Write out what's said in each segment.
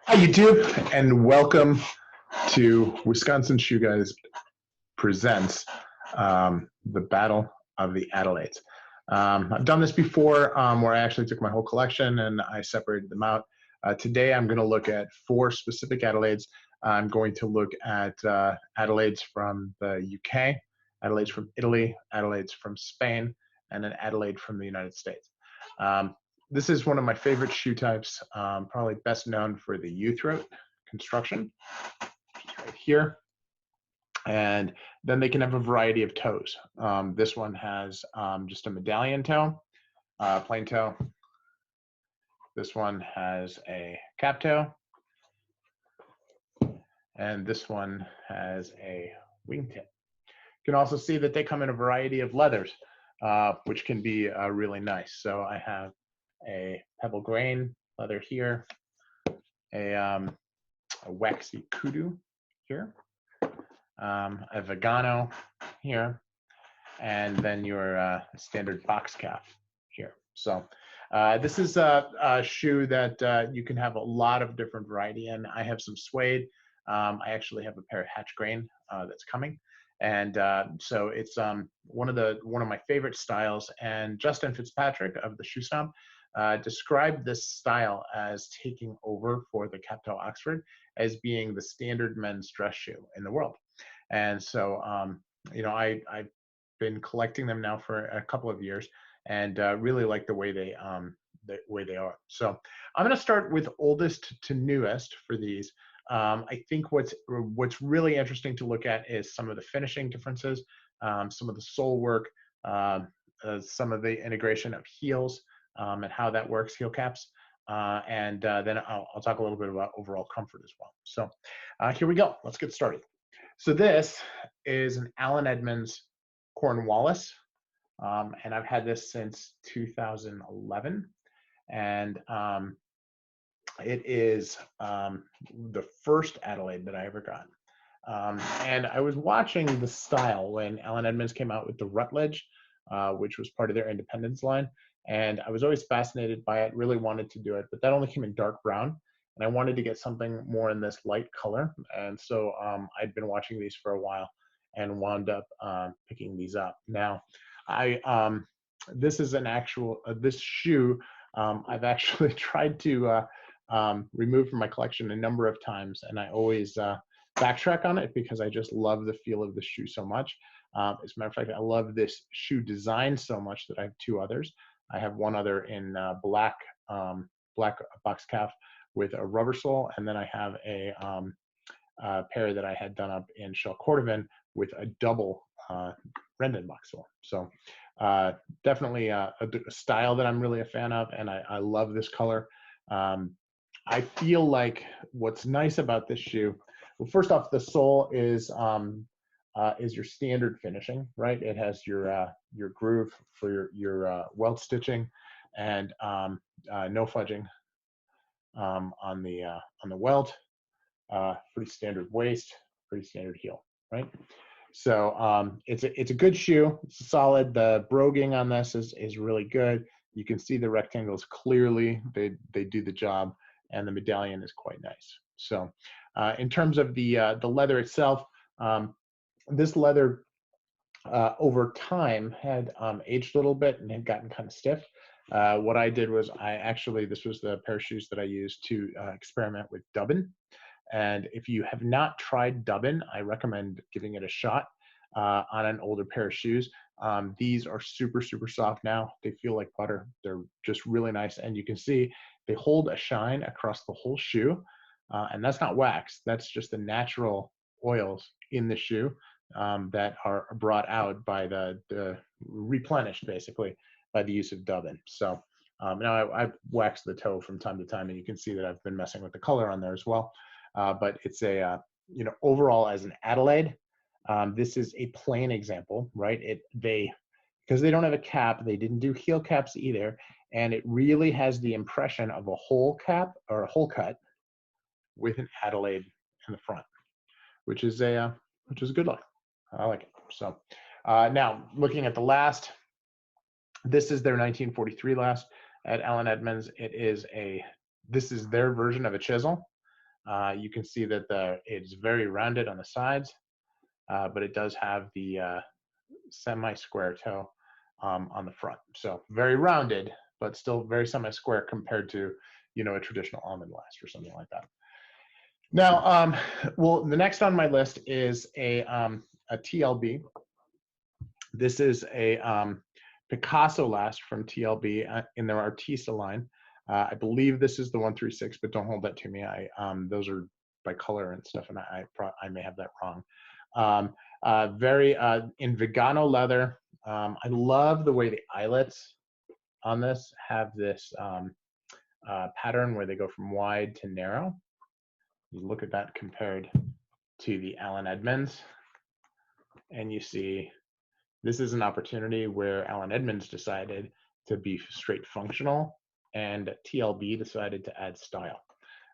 Hi, YouTube, and welcome to Wisconsin Shoe Guys presents the Battle of the Adelaides. I've done this before where I actually took my whole collection and I separated them out. Today I'm going to look at 4 specific Adelaides. I'm going to look at Adelaides from the UK, Adelaides from Italy, Adelaides from Spain, and an Adelaide from the United States. This is one of my favorite shoe types, probably best known for the U-throat construction, right here. And then they can have a variety of toes. This one has just a medallion toe, plain toe. This one has a cap toe. And this one has a wingtip. You can also see that they come in a variety of leathers, which can be really nice. So I have a pebble grain leather here, a waxy kudu here, a vegano here, and then your standard box calf here. So this is a shoe that you can have a lot of different variety in. I have some suede. I actually have a pair of hatch grain that's coming. And so it's one of my favorite styles. And Justin Fitzpatrick of the Shoe Stomp described this style as taking over for the cap toe Oxford as being the standard men's dress shoe in the world. And so, you know, I've been collecting them now for a couple of years and really like the way they are. So I'm going to start with oldest to newest for these. I think what's really interesting to look at is some of the finishing differences, some of the sole work, some of the integration of heels and how that works, heel caps, and then I'll talk a little bit about overall comfort as well. So here we go. Let's get started. So this is an Allen Edmonds Cornwallis, and I've had this since 2011, and it is the first Adelaide that I ever got. And I was watching the style when Allen Edmonds came out with the Rutledge, which was part of their Independence line. And I was always fascinated by it, really wanted to do it, but that only came in dark brown. And I wanted to get something more in this light color. And so I'd been watching these for a while and wound up picking these up. Now, this is an actual, this shoe I've actually tried to remove from my collection a number of times, and I always backtrack on it because I just love the feel of the shoe so much. As a matter of fact, I love this shoe design so much that I have 2 others. I have one other in black box calf with a rubber sole, and then I have a pair that I had done up in shell cordovan with a double Rendon box sole. So definitely a style that I'm really a fan of, and I love this color. I feel like what's nice about this shoe, well, first off, the sole is your standard finishing, right? It has your groove for your welt stitching, and no fudging on the welt. Pretty standard waist, pretty standard heel, right? So it's a good shoe. It's solid. The broguing on this is really good. You can see the rectangles clearly. They do the job, and the medallion is quite nice. So in terms of the leather itself, this leather over time had aged a little bit and had gotten kind of stiff. What I did was this was the pair of shoes that I used to experiment with dubbin. And if you have not tried dubbin, I recommend giving it a shot on an older pair of shoes. These are super, super soft now. They feel like butter. They're just really nice. And you can see they hold a shine across the whole shoe. And that's not wax. That's just the natural oils in the shoe that are brought out by the replenished, basically, by the use of dubbin. So now I've waxed the toe from time to time, and you can see that I've been messing with the color on there as well. But it's a, overall as an Adelaide, this is a plain example, right? Because they don't have a cap, they didn't do heel caps either. And it really has the impression of a whole cap or a whole cut with an Adelaide in the front, which is a good look. I like it. So now looking at the last, this is their 1943 last at Allen Edmonds. This is their version of a chisel. You can see that it's very rounded on the sides, but it does have the semi-square toe on the front. So very rounded, but still very semi-square compared to, a traditional almond last or something like that. Now, well, the next on my list is a TLB. This is a Picasso last from TLB in their Artista line. I believe this is the 136, but don't hold that to me. Those are by color and stuff, and I may have that wrong. Very in Vigano leather. I love the way the eyelets on this have this pattern where they go from wide to narrow. You look at that compared to the Allen Edmonds, and you see this is an opportunity where Allen Edmonds decided to be straight functional, and TLB decided to add style.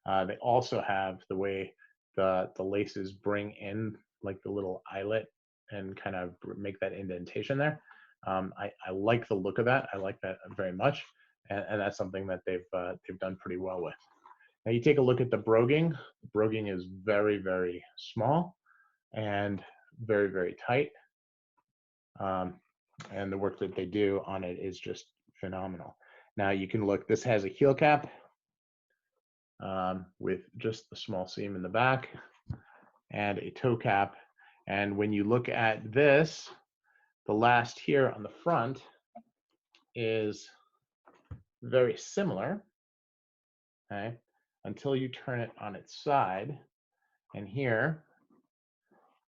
They also have the way the laces bring in like the little eyelet and kind of make that indentation there. I like the look of that. I like that very much, and that's something that they've done pretty well with. Now you take a look at the broguing. The broguing is very, very small and very, very tight. And the work that they do on it is just phenomenal. Now you can look, this has a heel cap with just a small seam in the back and a toe cap. And when you look at this, the last here on the front is very similar, okay, until you turn it on its side. And here,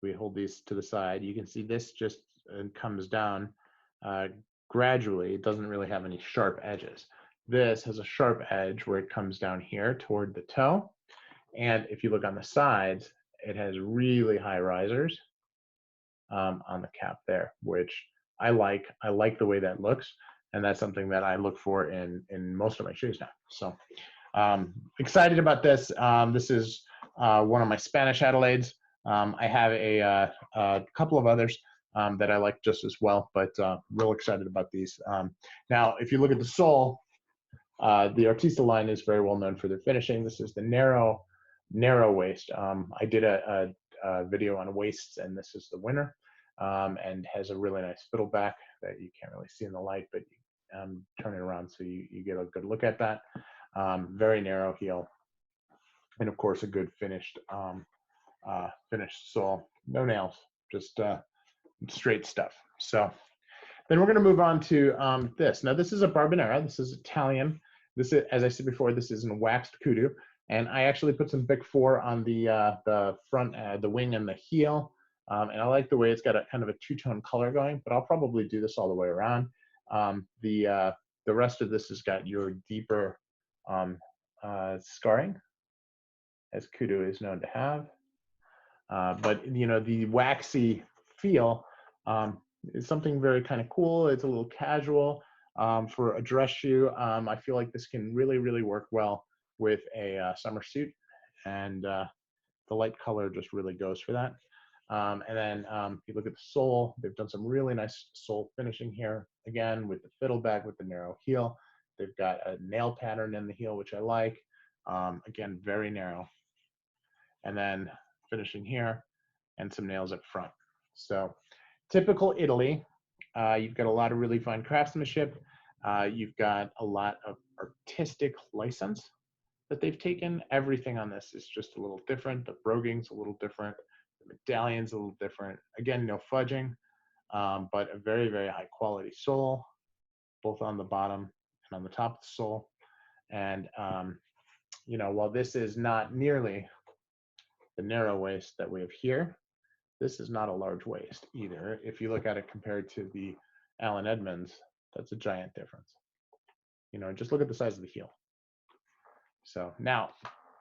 we hold these to the side, you can see this just comes down gradually. It doesn't really have any sharp edges. This has a sharp edge where it comes down here toward the toe. And if you look on the sides, it has really high risers on the cap there, which I like. I like the way that looks. And that's something that I look for in most of my shoes now. So excited about this. This is one of my Spanish Adelaides. I have a couple of others that I like just as well, but real excited about these. Now, if you look at the sole, the Artista line is very well known for their finishing. This is the narrow waist. I did a video on waists, and this is the winner, and has a really nice fiddle back that you can't really see in the light, but turn it around so you get a good look at that. Very narrow heel, and of course a good finished sole. No nails, just straight stuff. So then we're going to move on to this. Now this is a Barbra. This is Italian. This is, as I said before, this is in waxed kudu, and I actually put some Bic 4 on the front, the wing and the heel, and I like the way it's got a kind of a two-tone color going. But I'll probably do this all the way around. The rest of this has got your deeper scarring, as kudu is known to have. But the waxy feel is something very kind of cool. It's a little casual for a dress shoe. I feel like this can really, really work well with a summer suit, and the light color just really goes for that. And then if you look at the sole, they've done some really nice sole finishing here. Again, with the fiddle back, with the narrow heel. They've got a nail pattern in the heel, which I like. Again, very narrow. And then finishing here, and some nails up front. So typical Italy. You've got a lot of really fine craftsmanship. You've got a lot of artistic license that they've taken. Everything on this is just a little different. The broguing's a little different. The medallion's a little different. Again, no fudging, but a very, very high quality sole, both on the bottom and on the top of the sole. And while this is not nearly the narrow waist that we have here, this is not a large waist either. If you look at it compared to the Allen Edmonds, that's a giant difference. Just look at the size of the heel. So now,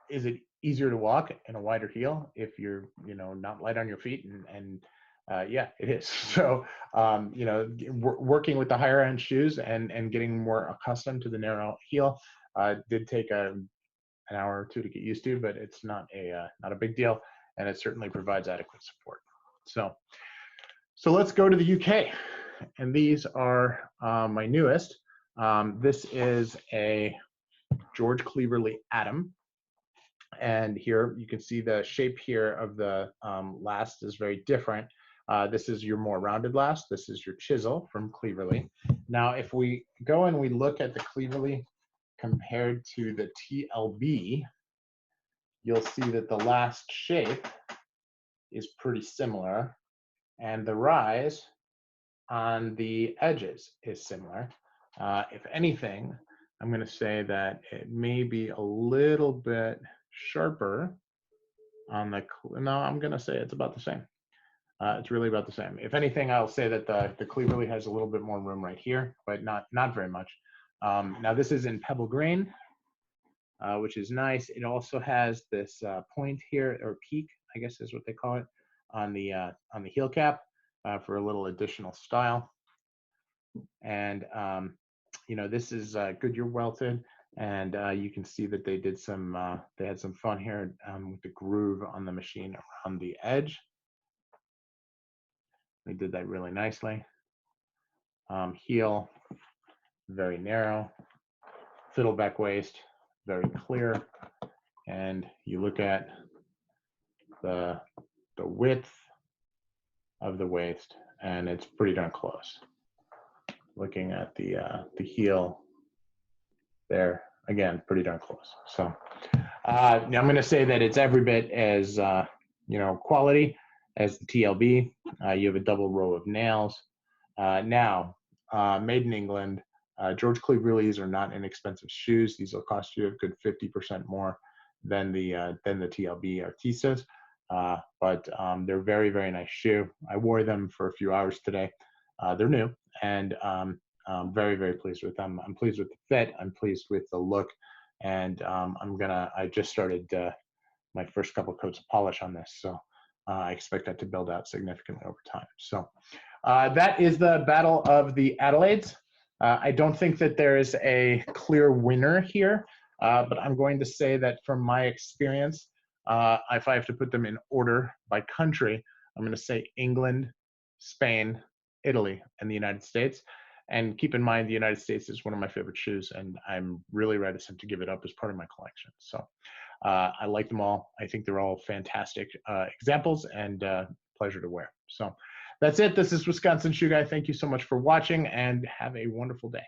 is it easier to walk in a wider heel if you're, not light on your feet? And yeah, it is. So, working with the higher end shoes and getting more accustomed to the narrow heel did take an hour or two to get used to, but it's not a big deal, and it certainly provides adequate support. So let's go to the UK, and these are my newest. This is a George Cleverley Atom. And here you can see the shape here of the last is very different. This is your more rounded last. This is your chisel from Cleverly. Now, if we go and we look at the Cleverly compared to the TLB, you'll see that the last shape is pretty similar, and the rise on the edges is similar. If anything, I'm going to say that it may be a little bit sharper on the, no, I'm going to say it's about the same. It's really about the same. If anything, I'll say that the Cleverly has a little bit more room right here, but not very much. Now this is in pebble grain, which is nice. It also has this point here, or peak, I guess is what they call it, on the heel cap for a little additional style. And you know, this is Goodyear welted, and you can see that they did some they had some fun here with the groove on the machine around the edge. They did that really nicely. Heel, very narrow. Fiddleback waist, very clear. And you look at the width of the waist, and it's pretty darn close. Looking at the heel there, again, pretty darn close. So I'm going to say that it's every bit as you know, quality as the TLB. You have a double row of nails. Now, made in England. George Cleverly's are not inexpensive shoes. These will cost you a good 50% more than the TLB Artistas, but they're very, very nice shoe. I wore them for a few hours today. They're new, and I'm very, very pleased with them. I'm pleased with the fit. I'm pleased with the look, and I just started my first couple coats of polish on this, so I expect that to build out significantly over time. So that is the Battle of the Adelaides. I don't think that there is a clear winner here, but I'm going to say that from my experience, if I have to put them in order by country, I'm going to say England, Spain, Italy, and the United States. And keep in mind, the United States is one of my favorite shoes, and I'm really reticent to give it up as part of my collection. So I like them all. I think they're all fantastic examples, and pleasure to wear. So that's it. This is Wisconsin Shoe Guy. Thank you so much for watching, and have a wonderful day.